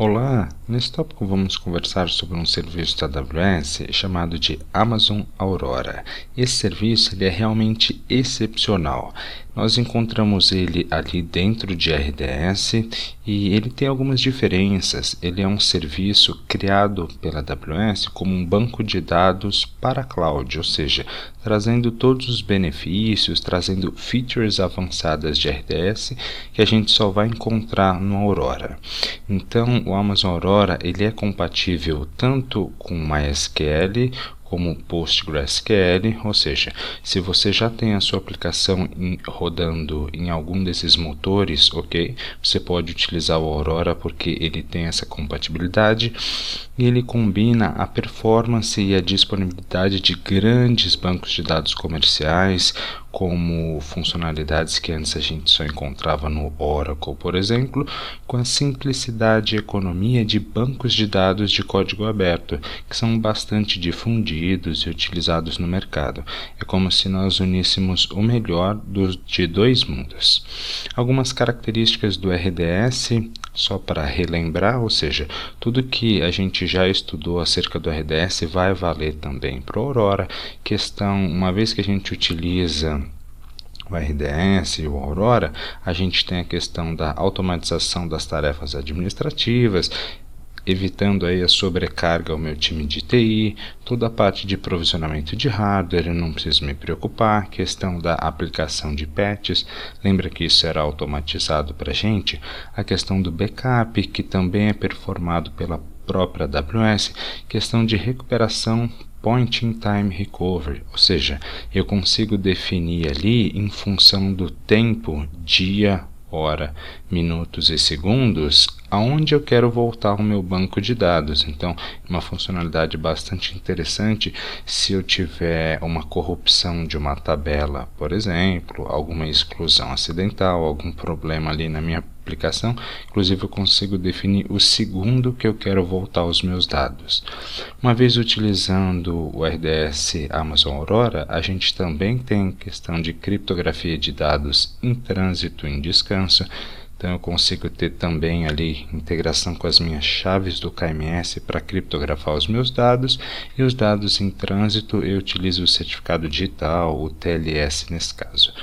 Olá, nesse tópico vamos conversar sobre um serviço da AWS chamado de Amazon Aurora. Esse serviço ele é realmente excepcional. Nós encontramos ele ali dentro de RDS e ele tem algumas diferenças. Ele é um serviço criado pela AWS como um banco de dados para a cloud, ou seja, trazendo todos os benefícios, trazendo features avançadas de RDS que a gente só vai encontrar no Aurora. Então, o Amazon Aurora ele é compatível tanto com MySQL como PostgreSQL, ou seja, se você já tem a sua aplicação rodando em algum desses motores, ok, você pode utilizar o Aurora porque ele tem essa compatibilidade e ele combina a performance e a disponibilidade de grandes bancos de dados comerciais, como funcionalidades que antes a gente só encontrava no Oracle, por exemplo, com a simplicidade e economia de bancos de dados de código aberto, que são bastante difundidos e utilizados no mercado. É como se nós uníssemos o melhor de dois mundos. Algumas características do RDS, só para relembrar, ou seja, tudo que a gente já estudou acerca do RDS vai valer também para o Aurora. Uma vez que a gente utiliza o RDS e o Aurora, a gente tem a questão da automatização das tarefas administrativas, evitando aí a sobrecarga ao meu time de TI, toda a parte de provisionamento de hardware, eu não preciso me preocupar, questão da aplicação de patches, lembra que isso era automatizado para a gente, a questão do backup, que também é performado pela própria AWS, questão de recuperação Point in Time Recovery, ou seja, eu consigo definir ali em função do tempo, dia, hora, minutos e segundos, aonde eu quero voltar o meu banco de dados. Então, uma funcionalidade bastante interessante se eu tiver uma corrupção de uma tabela, por exemplo, alguma exclusão acidental, algum problema ali na minha aplicação, inclusive eu consigo definir o segundo que eu quero voltar os meus dados. Uma vez utilizando o RDS Amazon Aurora, a gente também tem questão de criptografia de dados em trânsito, em descanso. Então eu consigo ter também ali integração com as minhas chaves do KMS para criptografar os meus dados, e os dados em trânsito eu utilizo o certificado digital, o TLS nesse caso.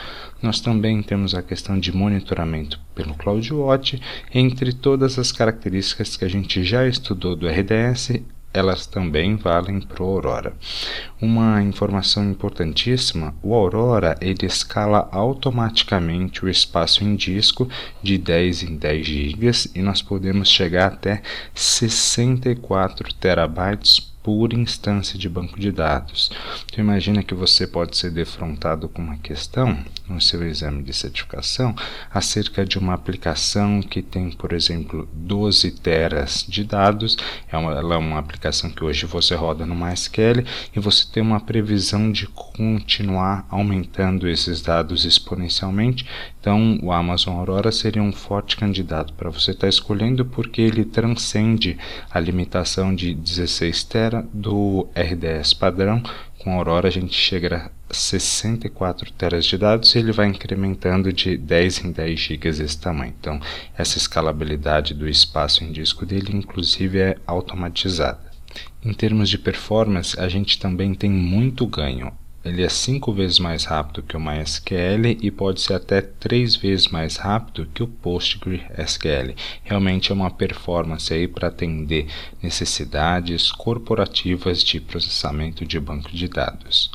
Nós também temos a questão de monitoramento pelo CloudWatch, entre todas as características que a gente já estudou do RDS, elas também valem para o Aurora. Uma informação importantíssima, o Aurora ele escala automaticamente o espaço em disco de 10 em 10 GB e nós podemos chegar até 64 terabytes por instância de banco de dados. Então imagina que você pode ser defrontado com uma questão no seu exame de certificação acerca de uma aplicação que tem, por exemplo, 12 teras de dados. Ela é uma aplicação que hoje você roda no MySQL e você tem uma previsão de continuar aumentando esses dados exponencialmente. Então o Amazon Aurora seria um forte candidato para você estar escolhendo, porque ele transcende a limitação de 16 teras do RDS padrão. Com a Aurora a gente chega a 64 teras de dados e ele vai incrementando de 10 em 10 GB esse tamanho. Então essa escalabilidade do espaço em disco dele inclusive é automatizada. Em termos de performance, a gente também tem muito ganho. Ele é 5 vezes mais rápido que o MySQL e pode ser até 3 vezes mais rápido que o PostgreSQL. Realmente é uma performance aí para atender necessidades corporativas de processamento de banco de dados.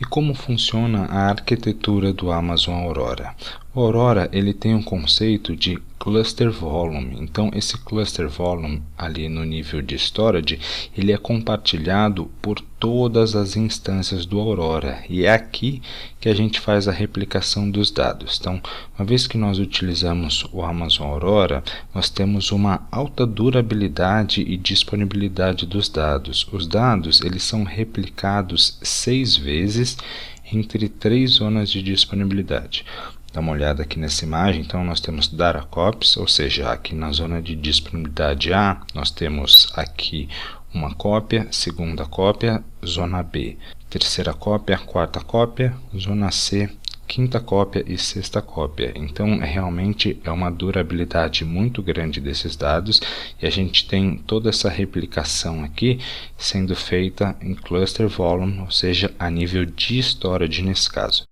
E como funciona a arquitetura do Amazon Aurora? O Aurora ele tem um conceito de cluster volume. Então esse cluster volume ali no nível de storage, ele é compartilhado por todas as instâncias do Aurora, e é aqui que a gente faz a replicação dos dados. Então, uma vez que nós utilizamos o Amazon Aurora, nós temos uma alta durabilidade e disponibilidade dos dados. Os dados eles são replicados 6 vezes entre 3 zonas de disponibilidade. Dá uma olhada aqui nessa imagem. Então nós temos data copies, ou seja, aqui na zona de disponibilidade A, nós temos aqui uma cópia, segunda cópia, zona B, terceira cópia, quarta cópia, zona C, quinta cópia e sexta cópia. Então realmente é uma durabilidade muito grande desses dados, e a gente tem toda essa replicação aqui sendo feita em cluster volume, ou seja, a nível de storage nesse caso.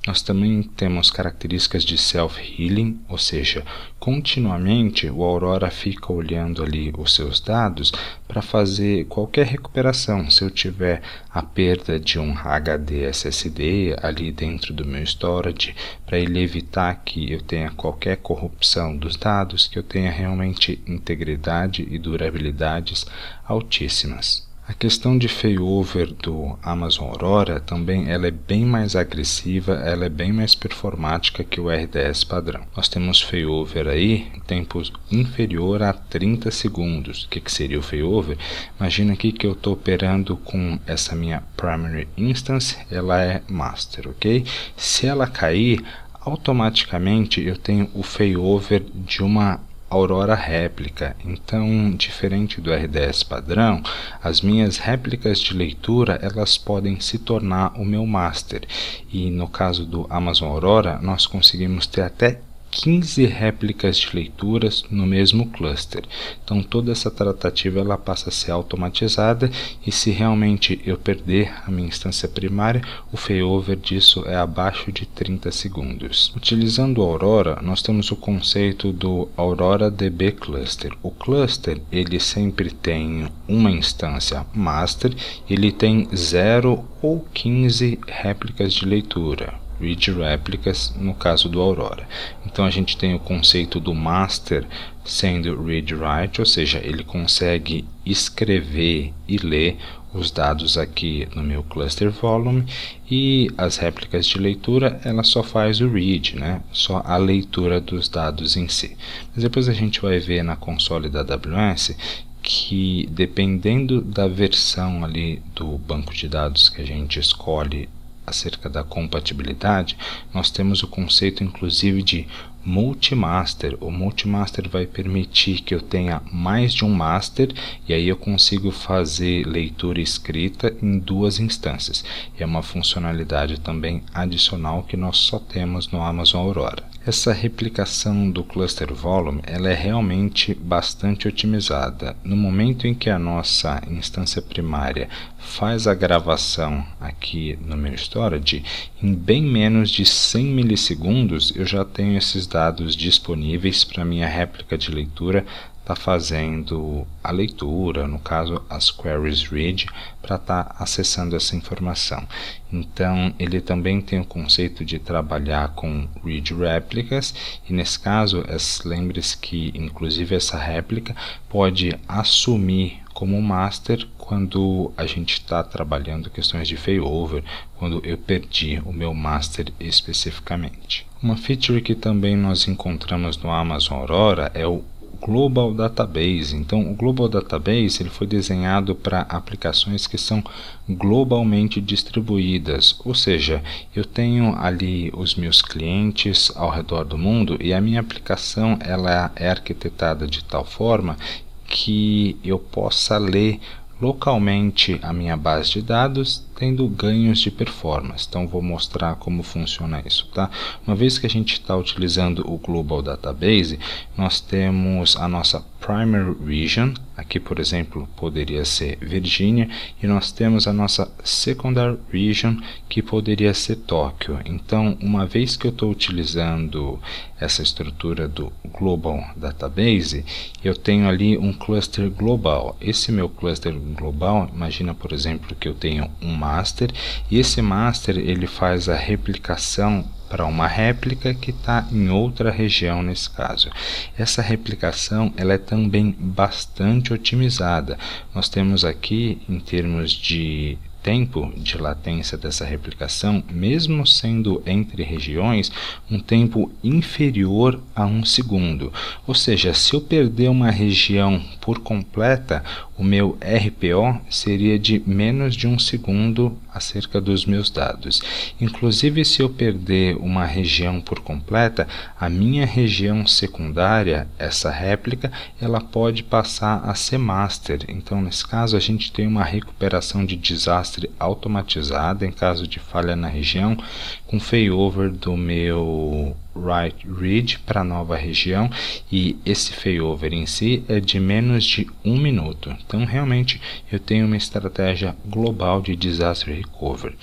Nós também temos características de self-healing, ou seja, continuamente o Aurora fica olhando ali os seus dados para fazer qualquer recuperação. Se eu tiver a perda de um HD SSD ali dentro do meu storage, para ele evitar que eu tenha qualquer corrupção dos dados, que eu tenha realmente integridade e durabilidades altíssimas. A questão de failover do Amazon Aurora também ela é bem mais agressiva, ela é bem mais performática que o RDS padrão. Nós temos failover aí em tempos inferior a 30 segundos. O que seria o failover? Imagina aqui que eu estou operando com essa minha primary instance, ela é master, ok? Se ela cair, automaticamente eu tenho o failover de uma Aurora réplica. Então, diferente do RDS padrão, as minhas réplicas de leitura elas podem se tornar o meu master, e no caso do Amazon Aurora nós conseguimos ter até 15 réplicas de leituras no mesmo cluster. Então toda essa tratativa ela passa a ser automatizada, e se realmente eu perder a minha instância primária, o failover disso é abaixo de 30 segundos. Utilizando o Aurora, nós temos o conceito do Aurora DB Cluster. O cluster ele sempre tem uma instância master, ele tem 0 ou 15 réplicas de leitura, read réplicas no caso do Aurora. Então a gente tem o conceito do master sendo read write, ou seja, ele consegue escrever e ler os dados aqui no meu cluster volume, e as réplicas de leitura ela só faz o read, né? Só a leitura dos dados em si. Mas depois a gente vai ver na console da AWS que dependendo da versão ali do banco de dados que a gente escolhe acerca da compatibilidade, nós temos o conceito inclusive de multimaster. O multimaster vai permitir que eu tenha mais de um master, e aí eu consigo fazer leitura e escrita em duas instâncias. É uma funcionalidade também adicional que nós só temos no Amazon Aurora. Essa replicação do cluster volume ela é realmente bastante otimizada. No momento em que a nossa instância primária faz a gravação aqui no meu storage, em bem menos de 100 milissegundos eu já tenho esses dados disponíveis para minha réplica de leitura está fazendo a leitura, no caso as queries read, para estar acessando essa informação. Então ele também tem o conceito de trabalhar com read réplicas, e nesse caso lembre-se que inclusive essa réplica pode assumir como master quando a gente está trabalhando questões de failover, quando eu perdi o meu master especificamente. Uma feature que também nós encontramos no Amazon Aurora é o Global Database. Então o Global Database ele foi desenhado para aplicações que são globalmente distribuídas, ou seja, eu tenho ali os meus clientes ao redor do mundo, e a minha aplicação ela é arquitetada de tal forma que eu possa ler localmente a minha base de dados, tendo ganhos de performance. Então vou mostrar como funciona isso, tá? Uma vez que a gente está utilizando o Global Database, nós temos a nossa Primary Region, aqui por exemplo poderia ser Virgínia, e nós temos a nossa Secondary Region, que poderia ser Tóquio. Então uma vez que eu estou utilizando essa estrutura do Global Database, eu tenho ali um cluster global. Esse meu cluster global, imagina por exemplo que eu tenho um master, e esse master ele faz a replicação para uma réplica que está em outra região nesse caso. Essa replicação ela é também bastante otimizada. Nós temos aqui em termos de tempo de latência dessa replicação, mesmo sendo entre regiões, um tempo inferior a 1 segundo. Ou seja, se eu perder uma região por completa, o meu RPO seria de menos de 1 segundo acerca dos meus dados. Inclusive, se eu perder uma região por completa, a minha região secundária, essa réplica, ela pode passar a ser master. Então, nesse caso, a gente tem uma recuperação de disaster desastre automatizado em caso de falha na região, com failover do meu write read para a nova região, e esse failover em si é de menos de 1 minuto. Então realmente eu tenho uma estratégia global de disaster recovery.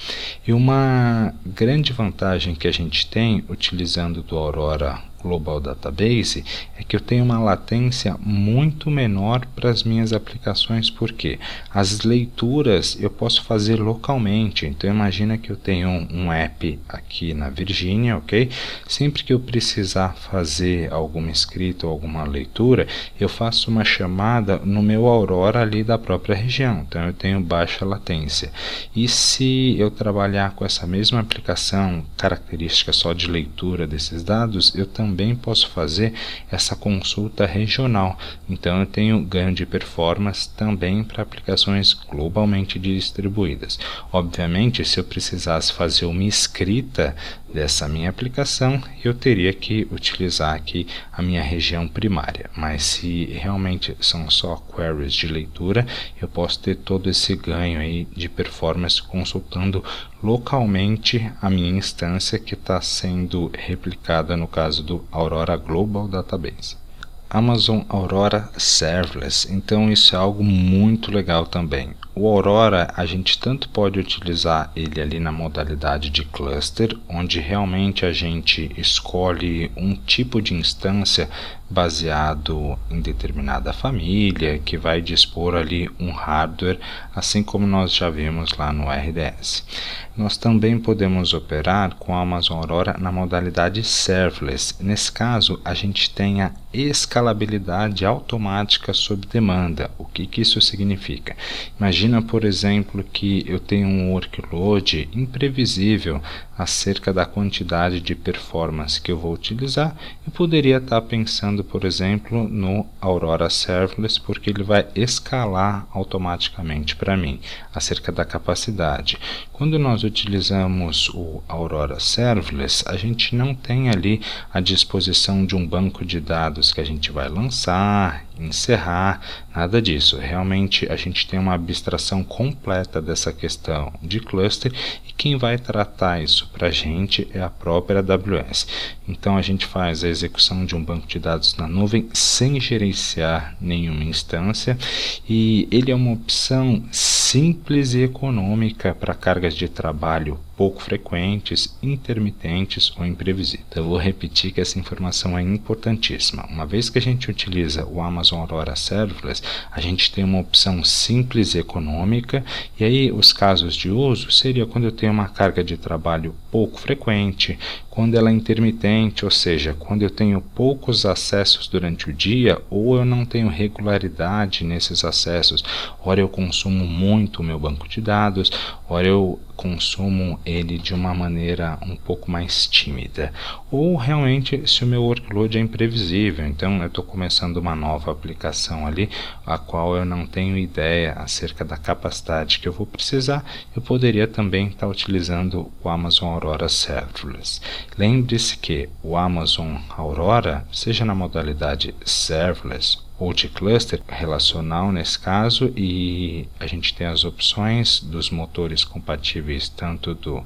E uma grande vantagem que a gente tem utilizando do Aurora Global Database é que eu tenho uma latência muito menor para as minhas aplicações, porque as leituras eu posso fazer localmente. Então imagina que eu tenho um app aqui na Virgínia, ok? Sempre que eu precisar fazer alguma escrita ou alguma leitura, eu faço uma chamada no meu Aurora ali da própria região, então eu tenho baixa latência. E se eu trabalhar com essa mesma aplicação, característica só de leitura desses dados, eu também posso fazer essa consulta regional. Então eu tenho ganho de performance também para aplicações globalmente distribuídas. Obviamente, se eu precisasse fazer uma escrita dessa minha aplicação, eu teria que utilizar aqui a minha região primária, mas se realmente são só queries de leitura, eu posso ter todo esse ganho aí de performance consultando localmente a minha instância que está sendo replicada no caso do Aurora Global Database. Amazon Aurora Serverless, então isso é algo muito legal também. O Aurora, a gente tanto pode utilizar ele ali na modalidade de cluster, onde realmente a gente escolhe um tipo de instância baseado em determinada família, que vai dispor ali um hardware, assim como nós já vimos lá no RDS. Nós também podemos operar com a Amazon Aurora na modalidade serverless. Nesse caso, a gente tem a escalabilidade automática sob demanda. O que isso significa? Imagina, por exemplo, que eu tenho um workload imprevisível acerca da quantidade de performance que eu vou utilizar. Eu poderia estar pensando, por exemplo, no Aurora Serverless, porque ele vai escalar automaticamente para mim acerca da capacidade. Quando nós utilizamos o Aurora Serverless, a gente não tem ali a disposição de um banco de dados que a gente vai lançar, encerrar, nada disso. Realmente a gente tem uma abstração completa dessa questão de cluster, e quem vai tratar isso para a gente é a própria AWS. Então a gente faz a execução de um banco de dados na nuvem sem gerenciar nenhuma instância, e ele é uma opção simples e econômica para cargas de trabalho pouco frequentes, intermitentes ou imprevisíveis. Eu vou repetir que essa informação é importantíssima. Uma vez que a gente utiliza o Amazon Aurora Serverless, a gente tem uma opção simples e econômica, e aí os casos de uso seria quando eu tenho uma carga de trabalho pouco frequente, quando ela é intermitente, ou seja, quando eu tenho poucos acessos durante o dia, ou eu não tenho regularidade nesses acessos. Ora eu consumo muito o meu banco de dados, ora eu consumo ele de uma maneira um pouco mais tímida, ou realmente se o meu workload é imprevisível, então eu estou começando uma nova aplicação ali, a qual eu não tenho ideia acerca da capacidade que eu vou precisar, eu poderia também estar utilizando o Amazon Aurora Serverless. Lembre-se que o Amazon Aurora, seja na modalidade Serverless ou de cluster relacional nesse caso, e a gente tem as opções dos motores compatíveis tanto do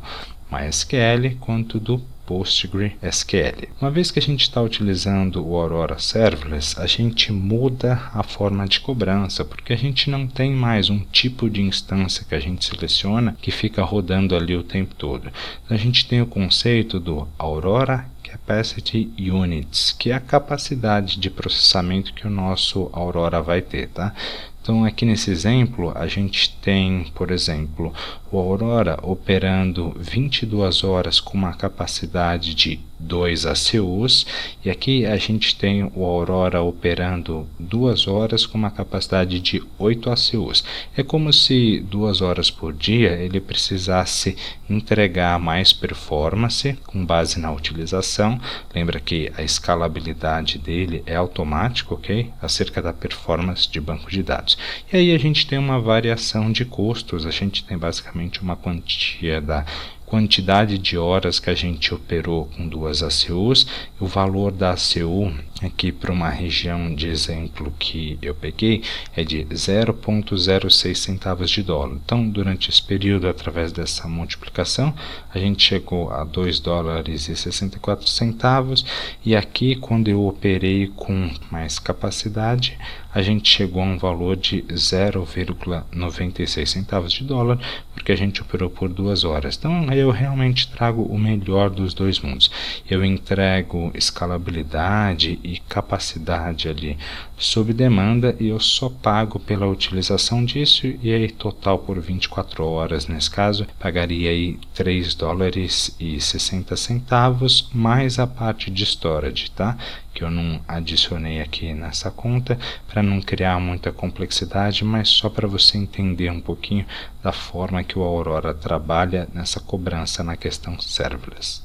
MySQL quanto do PostgreSQL. Uma vez que a gente está utilizando o Aurora Serverless, a gente muda a forma de cobrança, porque a gente não tem mais um tipo de instância que a gente seleciona que fica rodando ali o tempo todo. Então, a gente tem o conceito do Aurora Capacity Units, que é a capacidade de processamento que o nosso Aurora vai ter, tá? Então aqui nesse exemplo a gente tem, por exemplo, o Aurora operando 22 horas com uma capacidade de 2 ACUs, e aqui a gente tem o Aurora operando 2 horas com uma capacidade de 8 ACUs. É como se 2 horas por dia ele precisasse entregar mais performance com base na utilização. Lembra que a escalabilidade dele é automática, ok? Acerca da performance de banco de dados. E aí a gente tem uma variação de custos, a gente tem basicamente uma quantia da quantidade de horas que a gente operou com 2 ACUs, o valor da ACU aqui para uma região de exemplo que eu peguei é de 0,06 centavos de dólar. Então, durante esse período, através dessa multiplicação, a gente chegou a 2 dólares e 64 centavos, e aqui, quando eu operei com mais capacidade, a gente chegou a um valor de 0,96 centavos de dólar, porque a gente operou por 2 horas. Então, eu realmente trago o melhor dos dois mundos. Eu entrego escalabilidade e capacidade ali sob demanda, e eu só pago pela utilização disso, e aí total por 24 horas, nesse caso, pagaria aí 3 dólares e 60 centavos, mais a parte de storage, tá? Que eu não adicionei aqui nessa conta para não criar muita complexidade, mas só para você entender um pouquinho da forma que o Aurora trabalha nessa cobrança na questão serverless.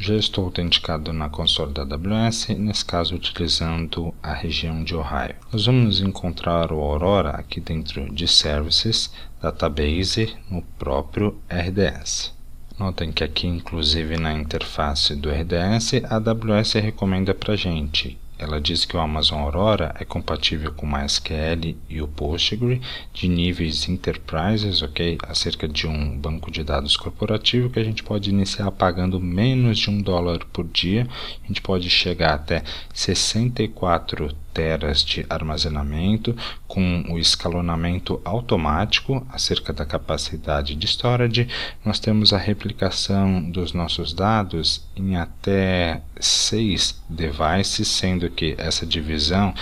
Já estou autenticado na console da AWS, nesse caso utilizando a região de Ohio. Nós vamos encontrar o Aurora aqui dentro de Services, Database, no próprio RDS. Notem que aqui, inclusive na interface do RDS, a AWS recomenda para a gente. Ela diz que o Amazon Aurora é compatível com o MySQL e o Postgre de níveis Enterprises, ok? Acerca de um banco de dados corporativo que a gente pode iniciar pagando menos de $1 por dia. A gente pode chegar até 64 teras de armazenamento com o escalonamento automático acerca da capacidade de storage. Nós temos a replicação dos nossos dados em até 6 devices, sendo que essa divisão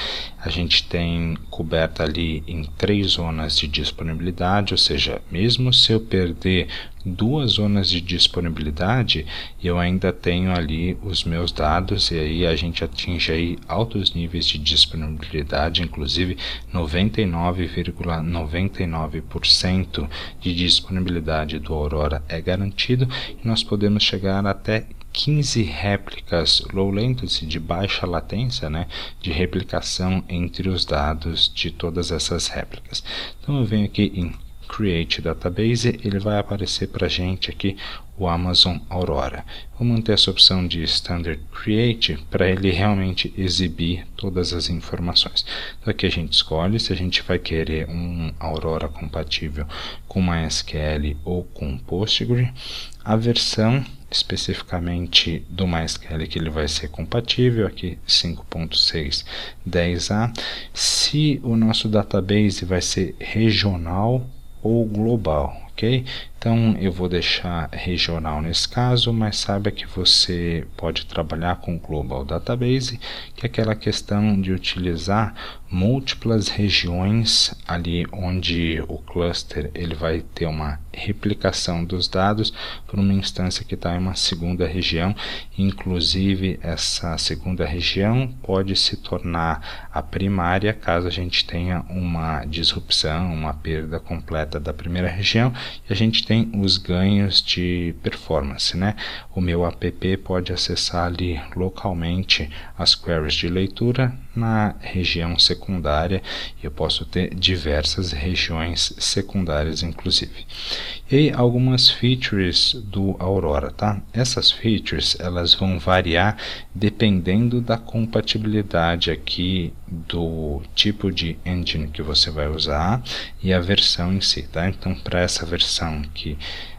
a gente tem coberta ali em 3 zonas de disponibilidade, ou seja, mesmo se eu perder 2 zonas de disponibilidade, eu ainda tenho ali os meus dados, e aí a gente atinge aí altos níveis de disponibilidade, inclusive 99,99% de disponibilidade do Aurora é garantido, e nós podemos chegar até 15 réplicas low latency, de baixa latência, né, de replicação entre os dados de todas essas réplicas. Então eu venho aqui em Create Database, ele vai aparecer para a gente aqui o Amazon Aurora. Vou manter essa opção de Standard Create para ele realmente exibir todas as informações. Então aqui a gente escolhe se a gente vai querer um Aurora compatível com MySQL ou com Postgre, a versão especificamente do MySQL que ele vai ser compatível, aqui 5.6.10a, se o nosso database vai ser regional ou global, ok? Então eu vou deixar regional nesse caso, mas saiba que você pode trabalhar com Global Database, que é aquela questão de utilizar múltiplas regiões ali onde o cluster ele vai ter uma replicação dos dados por uma instância que está em uma segunda região. Inclusive essa segunda região pode se tornar a primária caso a gente tenha uma disrupção, uma perda completa da primeira região, e a gente tem os ganhos de performance, né? O meu app pode acessar ali localmente as queries de leitura na região secundária, e eu posso ter diversas regiões secundárias inclusive. E algumas features do Aurora, tá? Essas features elas vão variar dependendo da compatibilidade aqui do tipo de engine que você vai usar e a versão em si, tá? Então, para essa versão que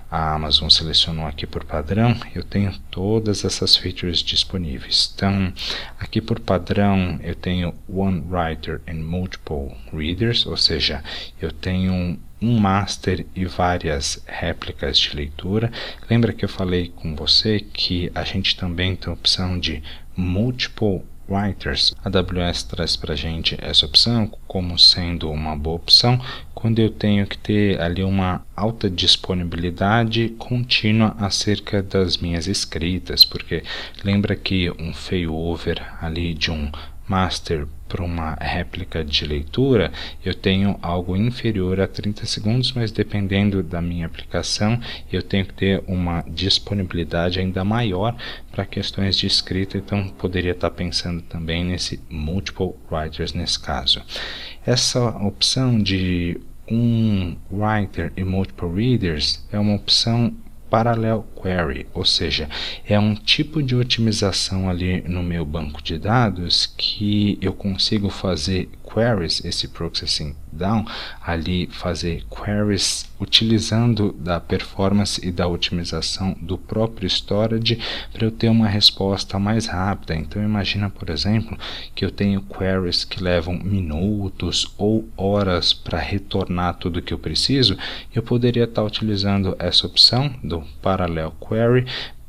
a Amazon selecionou aqui por padrão, eu tenho todas essas features disponíveis. Então, aqui por padrão, eu tenho One Writer and Multiple Readers, ou seja, eu tenho um master e várias réplicas de leitura. Lembra que eu falei com você que a gente também tem a opção de Multiple Writers? A AWS traz para a gente essa opção como sendo uma boa opção quando eu tenho que ter ali uma alta disponibilidade contínua acerca das minhas escritas, porque lembra que um failover ali de um master para uma réplica de leitura, eu tenho algo inferior a 30 segundos, mas dependendo da minha aplicação, eu tenho que ter uma disponibilidade ainda maior para questões de escrita, então poderia estar pensando também nesse Multiple Writers nesse caso. Essa opção de um Writer e Multiple Readers é uma opção Parallel Query, ou seja, é um tipo de otimização ali no meu banco de dados que eu consigo fazer queries, esse processing down, ali fazer queries utilizando da performance e da otimização do próprio storage para eu ter uma resposta mais rápida. Então imagina, por exemplo, que eu tenho queries que levam minutos ou horas para retornar tudo que eu preciso. Eu poderia estar utilizando essa opção do Parallel Query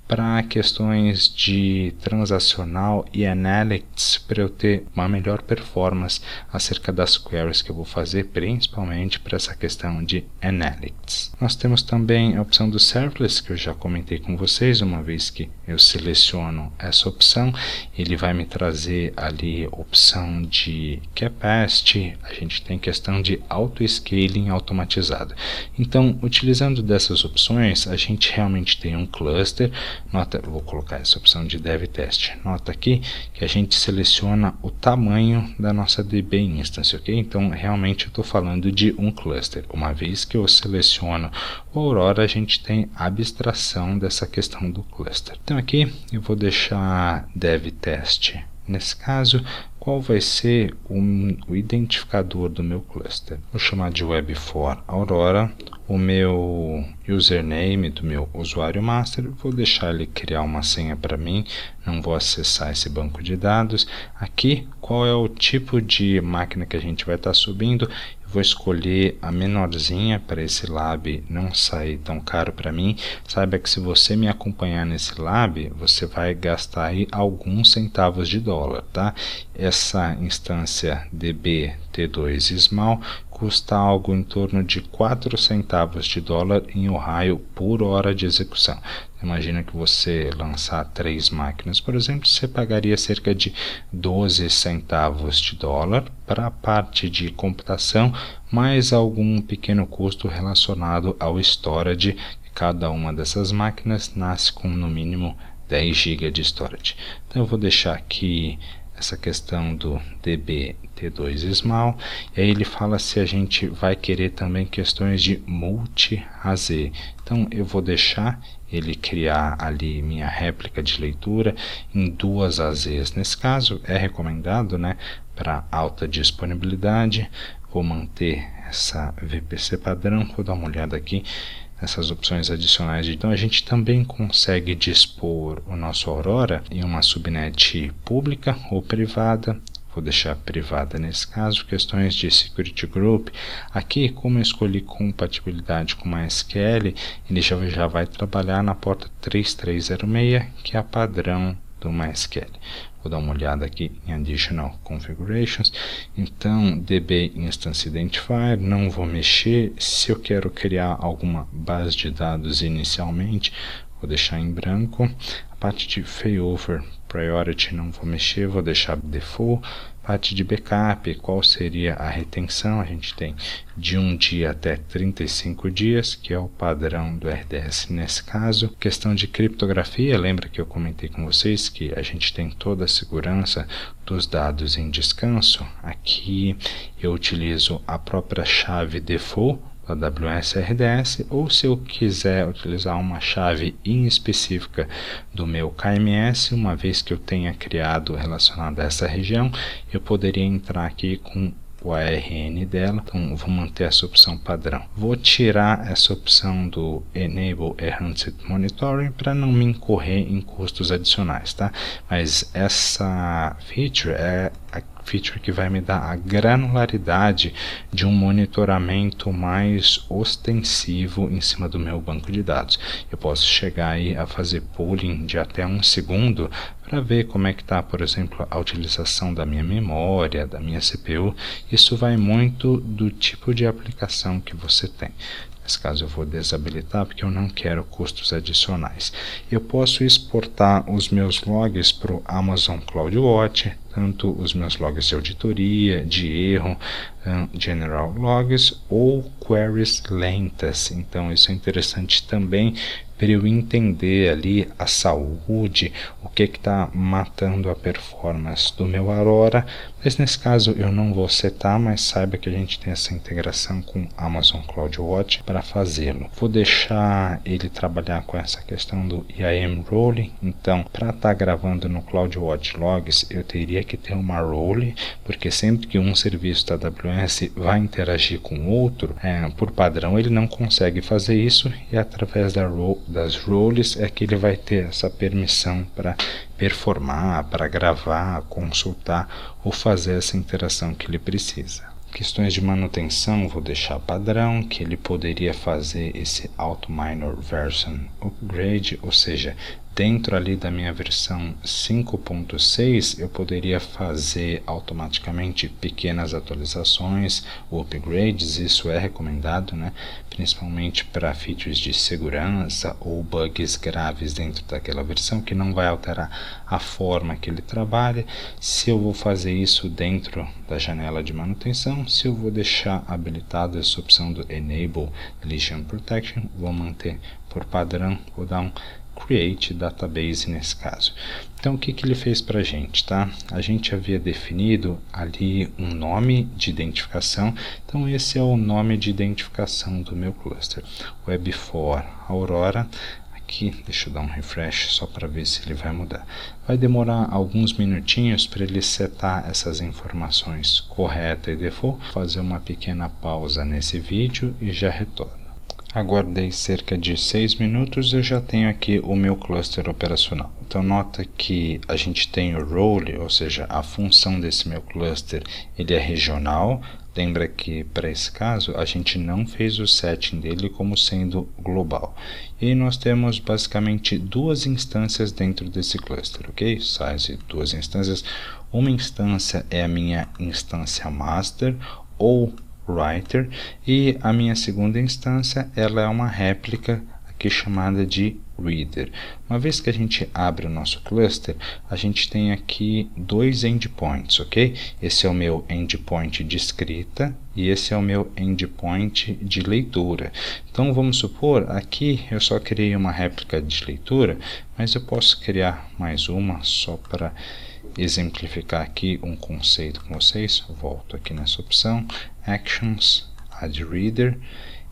para questões de transacional e analytics, para eu ter uma melhor performance acerca das queries que eu vou fazer, principalmente para essa questão de analytics. Nós temos também a opção do serverless, que eu já comentei com vocês. Uma vez que eu seleciono essa opção, ele vai me trazer ali a opção de capacity. A gente tem questão de auto-scaling automatizado. Então, utilizando dessas opções, a gente realmente tem um cluster. Nota, vou colocar essa opção de dev test. Nota aqui que a gente seleciona o tamanho da nossa DB instance, ok? Então, realmente eu estou falando de um cluster. Uma vez que eu seleciono o Aurora, a gente tem a abstração dessa questão do cluster. Então, aqui eu vou deixar dev test. Nesse caso, qual vai ser o identificador do meu cluster? Vou chamar de Web4 Aurora. O meu username do meu usuário master, vou deixar ele criar uma senha para mim, não vou acessar esse banco de dados. Aqui, qual é o tipo de máquina que a gente vai estar subindo? Vou escolher a menorzinha para esse lab não sair tão caro para mim. Saiba que se você me acompanhar nesse lab, você vai gastar aí alguns centavos de dólar, tá? Essa instância DB T2 Small custa algo em torno de 4 centavos de dólar em Ohio por hora de execução. Imagina que você lançar 3 máquinas, por exemplo, você pagaria cerca de 12 centavos de dólar para a parte de computação, mais algum pequeno custo relacionado ao storage. Cada uma dessas máquinas nasce com no mínimo 10 GB de storage. Então eu vou deixar aqui essa questão do DB T2 Small, e aí ele fala se a gente vai querer também questões de multi-AZ. Então eu vou deixar ele criar ali minha réplica de leitura em 2 AZs. Nesse caso é recomendado, né, para alta disponibilidade. Vou manter essa VPC padrão. Vou dar uma olhada aqui essas opções adicionais. Então a gente também consegue dispor o nosso Aurora em uma subnet pública ou privada. Vou deixar privada nesse caso. Questões de security group. Aqui, como eu escolhi compatibilidade com MySQL, ele já vai trabalhar na porta 3306, que é a padrão do MySQL. Vou dar uma olhada aqui em Additional Configurations. Então, DB Instance Identifier, não vou mexer. Se eu quero criar alguma base de dados inicialmente, vou deixar em branco. A parte de Failover Priority não vou mexer, vou deixar default. Parte de backup, qual seria a retenção? A gente tem de 1 dia até 35 dias, que é o padrão do RDS nesse caso. Questão de criptografia, lembra que eu comentei com vocês que a gente tem toda a segurança dos dados em descanso? Aqui eu utilizo a própria chave default da AWS RDS, ou se eu quiser utilizar uma chave em específica do meu KMS, uma vez que eu tenha criado relacionado a essa região, eu poderia entrar aqui com o ARN dela. Então vou manter essa opção padrão. Vou tirar essa opção do Enable Enhanced Monitoring para não me incorrer em custos adicionais, tá? Mas essa feature é a feature que vai me dar a granularidade de um monitoramento mais ostensivo em cima do meu banco de dados. Eu posso chegar aí a fazer pooling de até 1 segundo para ver como é que está, por exemplo, a utilização da minha memória, da minha CPU. Isso vai muito do tipo de aplicação que você tem. Nesse caso eu vou desabilitar porque eu não quero custos adicionais. Eu posso exportar os meus logs para o Amazon CloudWatch, tanto os meus logs de auditoria, de erro, General Logs ou queries lentas. Então isso é interessante também, para eu entender ali a saúde, o que está matando a performance do meu Aurora, mas nesse caso eu não vou setar, mas saiba que a gente tem essa integração com Amazon CloudWatch para fazê-lo. Vou deixar ele trabalhar com essa questão do IAM Role, então para estar gravando no CloudWatch Logs eu teria que ter uma role, porque sempre que um serviço da AWS vai interagir com o outro, por padrão ele não consegue fazer isso, e através das roles é que ele vai ter essa permissão para performar, para gravar, consultar ou fazer essa interação que ele precisa. Questões de manutenção, vou deixar padrão, que ele poderia fazer esse Auto Minor Version Upgrade, ou seja, dentro ali da minha versão 5.6 eu poderia fazer automaticamente pequenas atualizações ou upgrades. Isso é recomendado, né? Principalmente para features de segurança ou bugs graves dentro daquela versão, que não vai alterar a forma que ele trabalha. Se eu vou fazer isso dentro da janela de manutenção, se eu vou deixar habilitado essa opção do Enable Lesion Protection, vou manter por padrão, vou dar um Create Database nesse caso. Então o que ele fez para a gente, tá? A gente havia definido ali um nome de identificação, então esse é o nome de identificação do meu cluster, Web4 Aurora. Aqui, deixa eu dar um refresh só para ver se ele vai mudar. Vai demorar alguns minutinhos para ele setar essas informações correta e default. Vou fazer uma pequena pausa nesse vídeo e já retorno. Aguardei cerca de 6 minutos, eu já tenho aqui o meu cluster operacional. Então nota que a gente tem o role, ou seja, a função desse meu cluster, ele é regional. Lembra que para esse caso a gente não fez o setting dele como sendo global. E aí nós temos basicamente duas instâncias dentro desse cluster, ok? Size, duas instâncias. Uma instância é a minha instância master ou writer, e a minha segunda instância ela é uma réplica aqui chamada de reader. Uma vez que a gente abre o nosso cluster, a gente tem aqui dois endpoints, ok? Esse é o meu endpoint de escrita e esse é o meu endpoint de leitura. Então vamos supor, aqui eu só criei uma réplica de leitura, mas eu posso criar mais uma só para exemplificar aqui um conceito com vocês. Volto aqui nessa opção, Actions, Add Reader,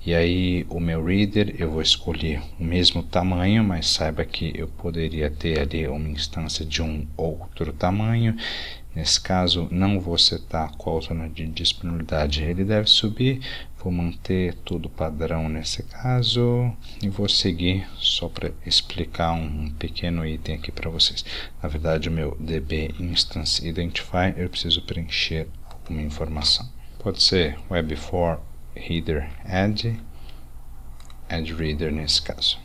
e aí o meu reader eu vou escolher o mesmo tamanho, mas saiba que eu poderia ter ali uma instância de um outro tamanho. Nesse caso não vou setar qual zona de disponibilidade ele deve subir, vou manter tudo padrão nesse caso e vou seguir só para explicar um pequeno item aqui para vocês. Na verdade o meu DB Instance Identifier eu preciso preencher alguma informação. Pode ser Web4 Reader Add Reader nesse caso.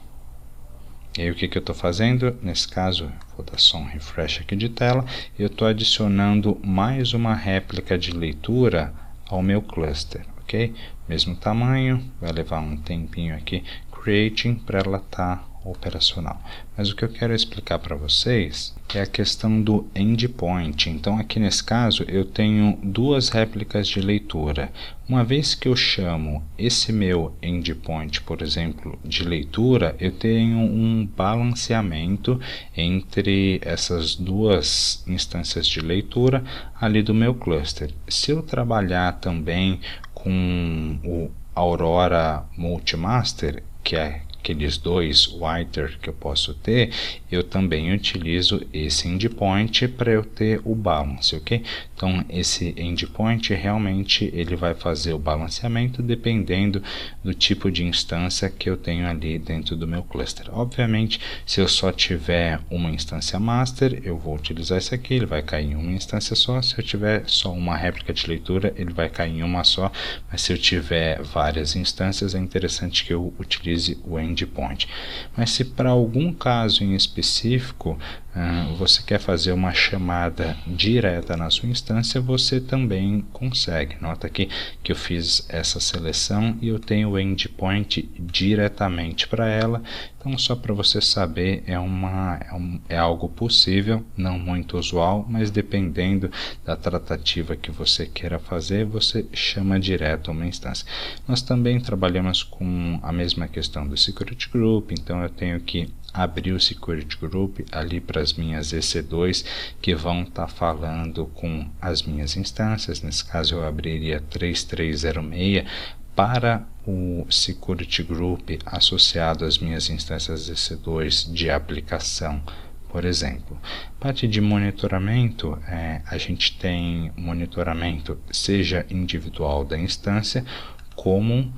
E aí o que eu estou fazendo? Nesse caso, vou dar só um refresh aqui de tela, eu estou adicionando mais uma réplica de leitura ao meu cluster, ok? Mesmo tamanho, vai levar um tempinho aqui, creating, para ela estar operacional. Mas o que eu quero explicar para vocês é a questão do endpoint. Então aqui nesse caso eu tenho duas réplicas de leitura. Uma vez que eu chamo esse meu endpoint, por exemplo, de leitura, eu tenho um balanceamento entre essas duas instâncias de leitura ali do meu cluster. Se eu trabalhar também com o Aurora Multimaster, que é aqueles dois writer que eu posso ter, eu também utilizo esse endpoint para eu ter o balance, ok? Então esse endpoint realmente ele vai fazer o balanceamento dependendo do tipo de instância que eu tenho ali dentro do meu cluster. Obviamente, se eu só tiver uma instância master, eu vou utilizar esse aqui, ele vai cair em uma instância só. Se eu tiver só uma réplica de leitura, ele vai cair em uma só, mas se eu tiver várias instâncias, é interessante que eu utilize o endpoint. Mas se para algum caso em específico você quer fazer uma chamada direta na sua instância, você também consegue. Nota aqui que eu fiz essa seleção e eu tenho o endpoint diretamente para ela. Então só para você saber, é algo possível, não muito usual, mas dependendo da tratativa que você queira fazer, você chama direto uma instância. Nós também trabalhamos com a mesma questão do security Security Group, então eu tenho que abrir o Security Group ali para as minhas EC2 que vão estar falando com as minhas instâncias. Nesse caso eu abriria 3306 para o Security Group associado às minhas instâncias EC2 de aplicação. Por exemplo, parte de monitoramento, a gente tem monitoramento seja individual da instância como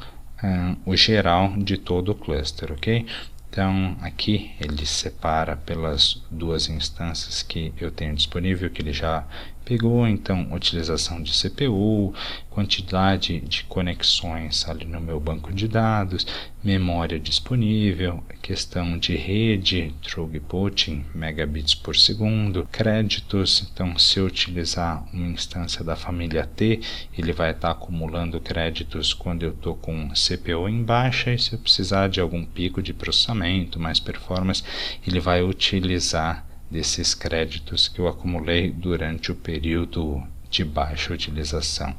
o geral de todo o cluster, ok? Então aqui ele separa pelas duas instâncias que eu tenho disponível, que ele já pegou. Então utilização de CPU, quantidade de conexões ali no meu banco de dados, memória disponível, questão de rede, throughput em megabits por segundo, créditos. Então se eu utilizar uma instância da família T, ele vai estar acumulando créditos quando eu estou com CPU em baixa, e se eu precisar de algum pico de processamento, mais performance, ele vai utilizar desses créditos que eu acumulei durante o período de baixa utilização,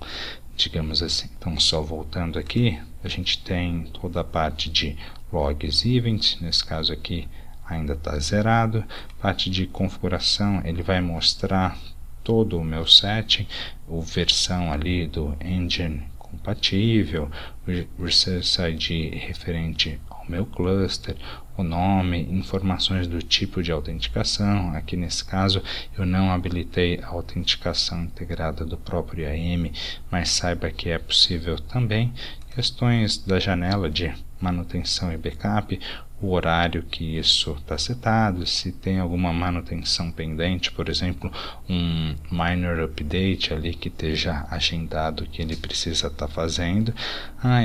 digamos assim. Então só voltando aqui, a gente tem toda a parte de logs e events, nesse caso aqui ainda está zerado. Parte de configuração, ele vai mostrar todo o meu setting, a versão ali do engine compatível, o Resource ID referente ao meu cluster, o nome, informações do tipo de autenticação. Aqui nesse caso eu não habilitei a autenticação integrada do próprio IAM, mas saiba que é possível também. Questões da janela de manutenção e backup, o horário que isso está setado, se tem alguma manutenção pendente, por exemplo, um minor update ali que esteja agendado que ele precisa estar fazendo.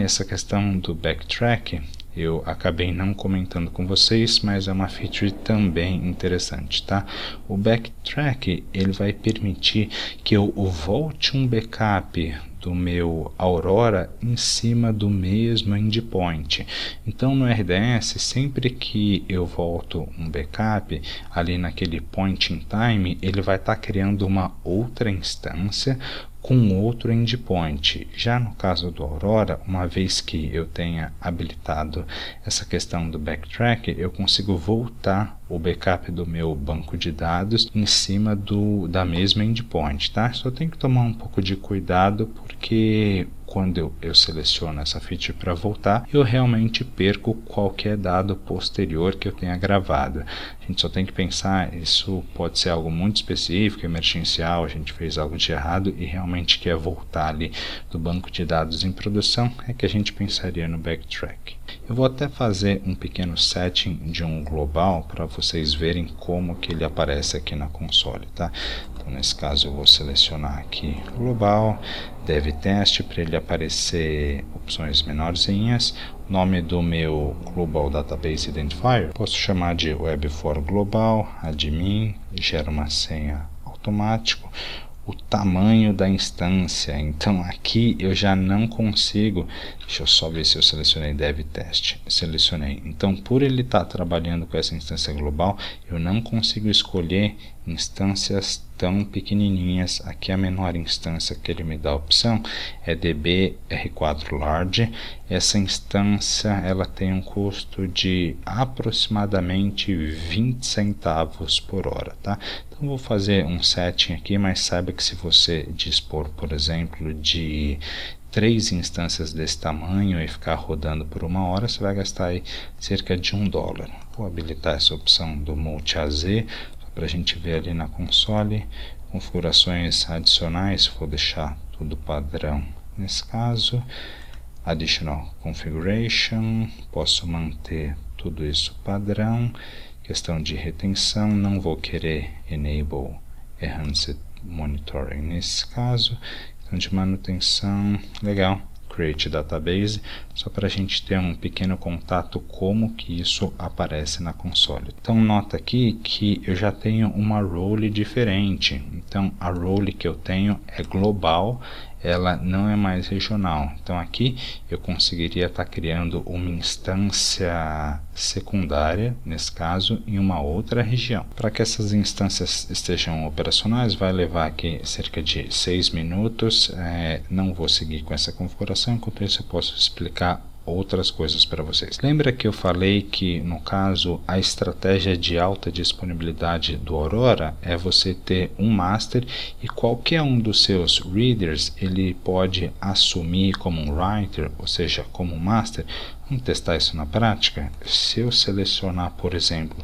Essa questão do backtrack eu acabei não comentando com vocês, mas é uma feature também interessante, tá? O backtrack ele vai permitir que eu volte um backup do meu Aurora em cima do mesmo endpoint. Então no RDS, sempre que eu volto um backup ali naquele point in time, ele vai estar criando uma outra instância com outro endpoint. Já no caso do Aurora, uma vez que eu tenha habilitado essa questão do backtrack, eu consigo voltar o backup do meu banco de dados em cima da mesma endpoint, tá? Só tem que tomar um pouco de cuidado, porque quando eu seleciono essa feature para voltar, eu realmente perco qualquer dado posterior que eu tenha gravado. A gente só tem que pensar, isso pode ser algo muito específico, emergencial, a gente fez algo de errado e realmente quer voltar ali do banco de dados em produção, é que a gente pensaria no backtrack. Eu vou até fazer um pequeno setting de um global para vocês verem como que ele aparece aqui na console, tá? Então nesse caso eu vou selecionar aqui global, dev test, para ele aparecer opções menorzinhas. Nome do meu Global Database Identifier, posso chamar de Web4 Global, admin, gera uma senha automático. O tamanho da instância, então aqui eu já não consigo, deixa eu só ver se eu selecionei Dev Test, selecionei. Então por ele estar trabalhando com essa instância global, eu não consigo escolher instâncias tão pequenininhas. Aqui a menor instância que ele me dá a opção é DB R4 Large. Essa instância ela tem um custo de aproximadamente 20 centavos por hora, tá? Então vou fazer um setting aqui, mas saiba que se você dispor, por exemplo, de 3 instâncias desse tamanho e ficar rodando por 1 hora, você vai gastar aí cerca de $1. Vou habilitar essa opção do Multi-AZ para a gente ver ali na console. Configurações adicionais, vou deixar tudo padrão nesse caso. Additional Configuration, posso manter tudo isso padrão. Questão de retenção, não vou querer Enable Enhanced Monitoring nesse caso. Questão de manutenção, legal. Create Database, só para a gente ter um pequeno contato como que isso aparece na console. Então nota aqui que eu já tenho uma role diferente. Então a role que eu tenho é global, ela não é mais regional. Então aqui eu conseguiria estar criando uma instância secundária, nesse caso, em uma outra região. Para que essas instâncias estejam operacionais, vai levar aqui cerca de 6 minutos. Não vou seguir com essa configuração, enquanto isso eu posso explicar outras coisas para vocês. Lembra que eu falei que, no caso, a estratégia de alta disponibilidade do Aurora é você ter um master e qualquer um dos seus readers ele pode assumir como um writer, ou seja, como um master. Vamos testar isso na prática? Se eu selecionar, por exemplo,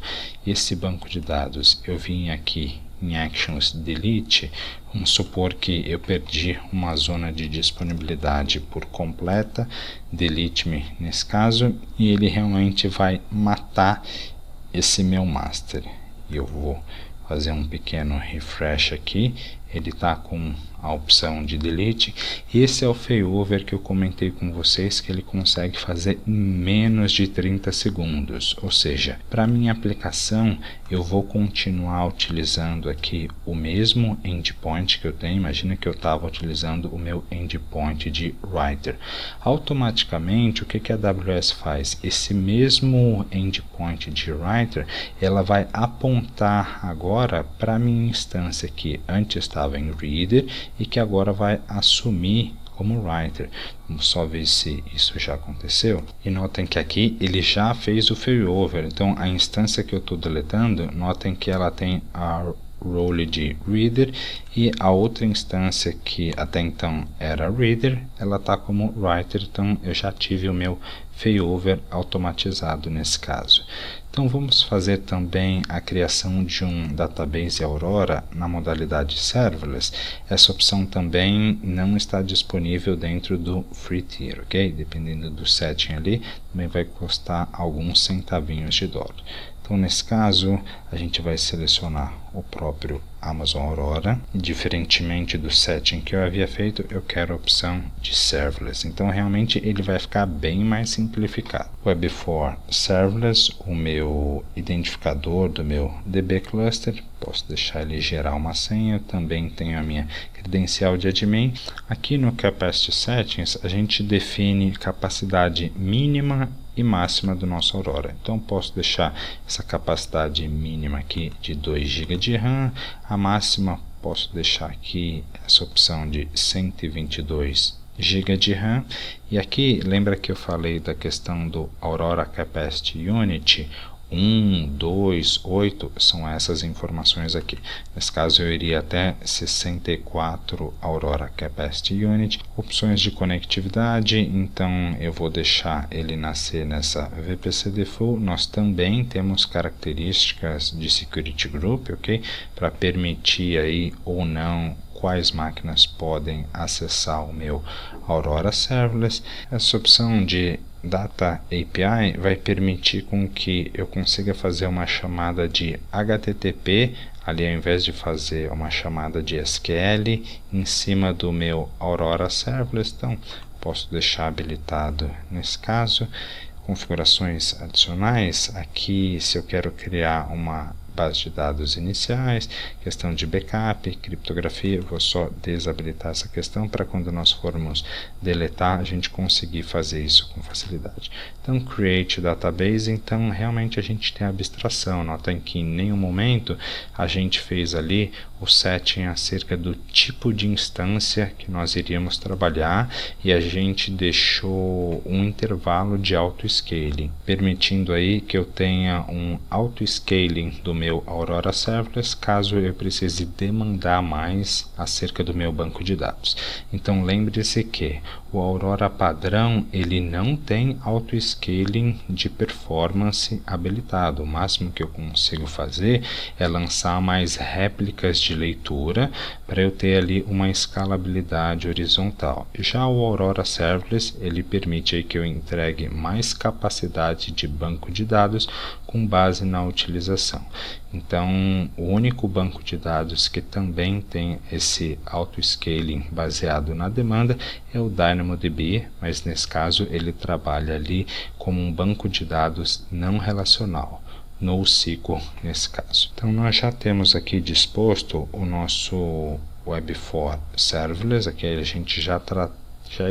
esse banco de dados, eu vim aqui em Actions Delete, vamos supor que eu perdi uma zona de disponibilidade por completa, delete me nesse caso, e ele realmente vai matar esse meu master. Eu vou fazer um pequeno refresh aqui, ele está com a opção de delete. Esse é o failover que eu comentei com vocês, que ele consegue fazer em menos de 30 segundos, ou seja, para minha aplicação eu vou continuar utilizando aqui o mesmo endpoint que eu tenho. Imagina que eu estava utilizando o meu endpoint de writer. Automaticamente o que a AWS faz? Esse mesmo endpoint de writer, ela vai apontar agora para a minha instância que antes estava em reader e que agora vai assumir como writer. Vamos só ver se isso já aconteceu. E notem que aqui ele já fez o failover. Então a instância que eu estou deletando, notem que ela tem a role de reader e a outra instância que até então era reader, ela está como writer. Então eu já tive o meu failover automatizado nesse caso. Então vamos fazer também a criação de um database Aurora na modalidade serverless. Essa opção também não está disponível dentro do free tier, ok? Dependendo do setting ali, também vai custar alguns centavinhos de dólar. Então nesse caso a gente vai selecionar o próprio Amazon Aurora e, diferentemente do setting que eu havia feito, eu quero a opção de serverless. Então realmente ele vai ficar bem mais simplificado. Web for serverless, o meu identificador do meu DB cluster, posso deixar ele gerar uma senha. Eu também tenho a minha credencial de admin. Aqui no Capacity Settings a gente define capacidade mínima e máxima do nosso Aurora. Então posso deixar essa capacidade mínima aqui de 2 GB de RAM, a máxima posso deixar aqui essa opção de 122 GB de RAM. E aqui lembra que eu falei da questão do Aurora Capacity Unit 1, 2, 8, são essas informações aqui. Nesse caso eu iria até 64 Aurora Capacity Unit. Opções de conectividade, então eu vou deixar ele nascer nessa VPC Default. Nós também temos características de Security Group, ok? Para permitir aí ou não quais máquinas podem acessar o meu Aurora Serverless. Essa opção de Data API vai permitir com que eu consiga fazer uma chamada de HTTP ali, ao invés de fazer uma chamada de SQL em cima do meu Aurora Serverless. Então posso deixar habilitado nesse caso. Configurações adicionais, aqui se eu quero criar uma base de dados iniciais, questão de backup, criptografia, eu vou só desabilitar essa questão para quando nós formos deletar a gente conseguir fazer isso com facilidade. Então create database, então realmente a gente tem a abstração. Notem que em nenhum momento a gente fez ali o setting acerca do tipo de instância que nós iríamos trabalhar e a gente deixou um intervalo de auto-scaling, permitindo aí que eu tenha um auto-scaling do meu Aurora Serverless caso eu precise demandar mais acerca do meu banco de dados. Então lembre-se que o Aurora padrão ele não tem auto-scaling de performance habilitado. O máximo que eu consigo fazer é lançar mais réplicas de leitura para eu ter ali uma escalabilidade horizontal. Já o Aurora Serverless ele permite aí que eu entregue mais capacidade de banco de dados com base na utilização. Então, o único banco de dados que também tem esse auto-scaling baseado na demanda é o DynamoDB, mas nesse caso ele trabalha ali como um banco de dados não relacional, NoSQL nesse caso. Então, nós já temos aqui disposto o nosso Web for Serverless, aqui a gente já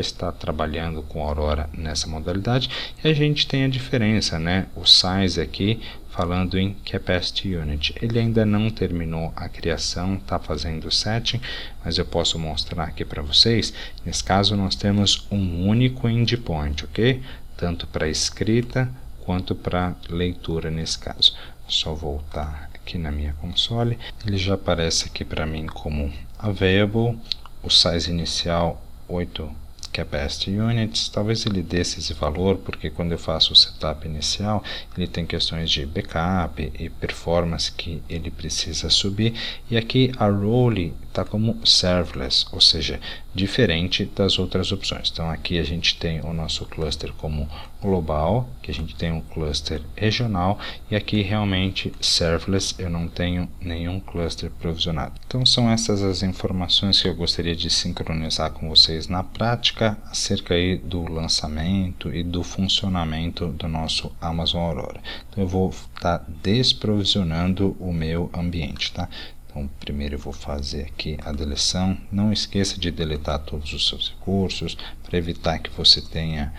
está trabalhando com Aurora nessa modalidade, e a gente tem a diferença, né? O size aqui falando em Capacity Unit, ele ainda não terminou a criação, está fazendo o setting, mas eu posso mostrar aqui para vocês. Nesse caso nós temos um único endpoint, ok? tanto para escrita quanto para leitura nesse caso. Só voltar aqui na minha console, ele já aparece aqui para mim como available, o size inicial 8 capacity units. Talvez ele desse esse valor, porque quando eu faço o setup inicial, ele tem questões de backup e performance que ele precisa subir, e aqui a role está como serverless, ou seja, diferente das outras opções. Então aqui a gente tem o nosso cluster como global, que a gente tem um cluster regional, e aqui realmente serverless, eu não tenho nenhum cluster provisionado. Então são essas as informações que eu gostaria de sincronizar com vocês na prática acerca aí do lançamento e do funcionamento do nosso Amazon Aurora. Então eu vou estar desprovisionando o meu ambiente, tá? Então, primeiro eu vou fazer aqui a deleção. Não esqueça de deletar todos os seus recursos, para evitar que você tenha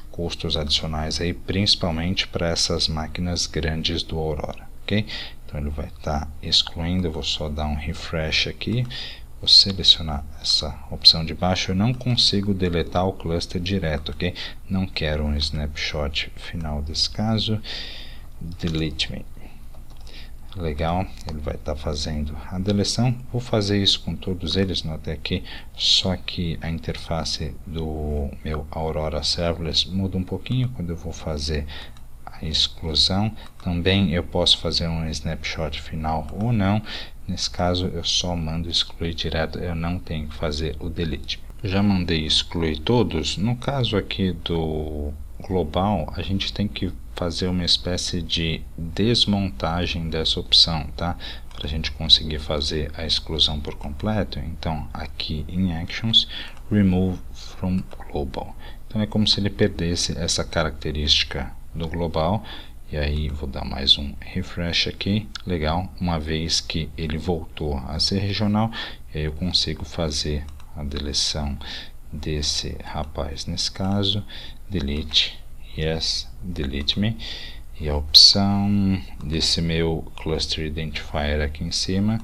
custos adicionais aí, principalmente para essas máquinas grandes do Aurora, ok? Então ele vai estar excluindo. Eu vou só dar um refresh aqui, vou selecionar essa opção de baixo. Eu não consigo deletar o cluster direto, ok? Não quero um snapshot final desse caso. Delete me. Legal, ele vai estar fazendo a deleção. Vou fazer isso com todos eles, note aqui, só que a interface do meu Aurora Serverless muda um pouquinho quando eu vou fazer a exclusão. Também eu posso fazer um snapshot final ou não. Nesse caso eu só mando excluir direto, eu não tenho que fazer o delete. Já mandei excluir todos. No caso aqui do global, a gente tem que fazer uma espécie de desmontagem dessa opção, tá? Para a gente conseguir fazer a exclusão por completo. Então aqui em Actions, Remove from Global. Então é como se ele perdesse essa característica do global. E aí vou dar mais um refresh aqui. Legal, uma vez que ele voltou a ser regional, aí eu consigo fazer a deleção desse rapaz. Nesse caso, delete, yes, delete me, e a opção desse meu cluster identifier aqui em cima,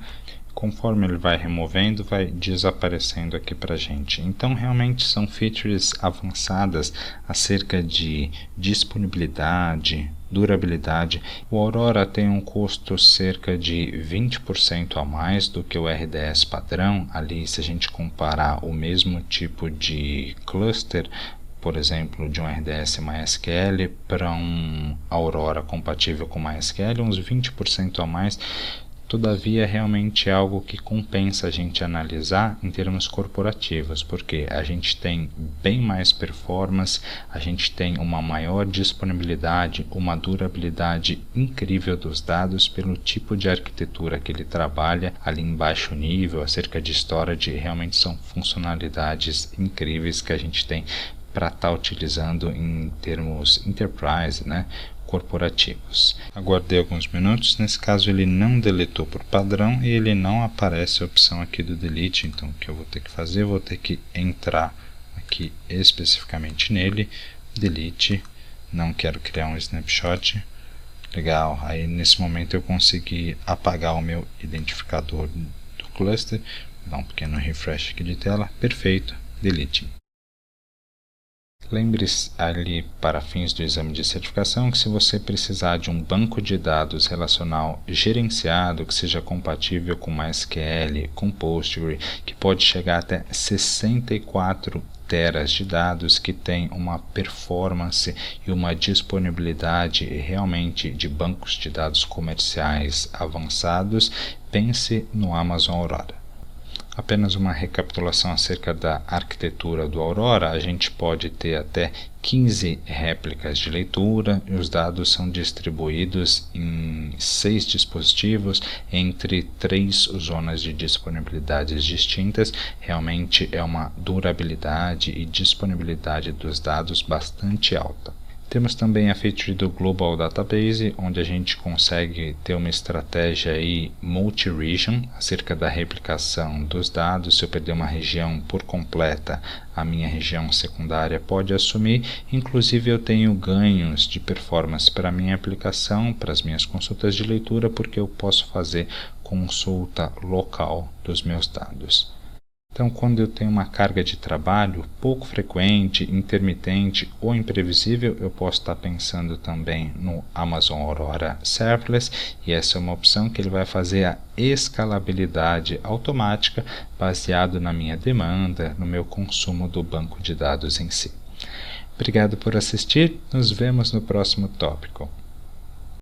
conforme ele vai removendo, vai desaparecendo aqui para gente. Então realmente são features avançadas acerca de disponibilidade, durabilidade. O Aurora tem um custo cerca de 20% a mais do que o RDS padrão. Ali, se a gente comparar o mesmo tipo de cluster, por exemplo, de um RDS MySQL para um Aurora compatível com MySQL, uns 20% a mais. Todavia, realmente é algo que compensa a gente analisar em termos corporativos, porque a gente tem bem mais performance, a gente tem uma maior disponibilidade, uma durabilidade incrível dos dados pelo tipo de arquitetura que ele trabalha ali em baixo nível, acerca de storage. Realmente são funcionalidades incríveis que a gente tem para estar utilizando em termos enterprise, né? Corporativos. Aguardei alguns minutos. Nesse caso ele não deletou por padrão e ele não aparece a opção aqui do delete. Então o que eu vou ter que fazer? Eu vou ter que entrar aqui especificamente nele, delete. Não quero criar um snapshot. Legal, aí nesse momento eu consegui apagar o meu identificador do cluster. Vou dar um pequeno refresh aqui de tela. Perfeito, delete. Lembre-se ali, para fins do exame de certificação, que se você precisar de um banco de dados relacional gerenciado, que seja compatível com MySQL, com Postgre, que pode chegar até 64 teras de dados, que tem uma performance e uma disponibilidade realmente de bancos de dados comerciais avançados, pense no Amazon Aurora. Apenas uma recapitulação acerca da arquitetura do Aurora: a gente pode ter até 15 réplicas de leitura e os dados são distribuídos em 6 dispositivos entre 3 zonas de disponibilidades distintas. Realmente é uma durabilidade e disponibilidade dos dados bastante alta. Temos também a feature do Global Database, onde a gente consegue ter uma estratégia aí multi-region acerca da replicação dos dados. Se eu perder uma região por completa, a minha região secundária pode assumir. Inclusive eu tenho ganhos de performance para a minha aplicação, para as minhas consultas de leitura, porque eu posso fazer consulta local dos meus dados. Então, quando eu tenho uma carga de trabalho pouco frequente, intermitente ou imprevisível, eu posso estar pensando também no Amazon Aurora Serverless, e essa é uma opção que ele vai fazer a escalabilidade automática baseado na minha demanda, no meu consumo do banco de dados em si. Obrigado por assistir, nos vemos no próximo tópico.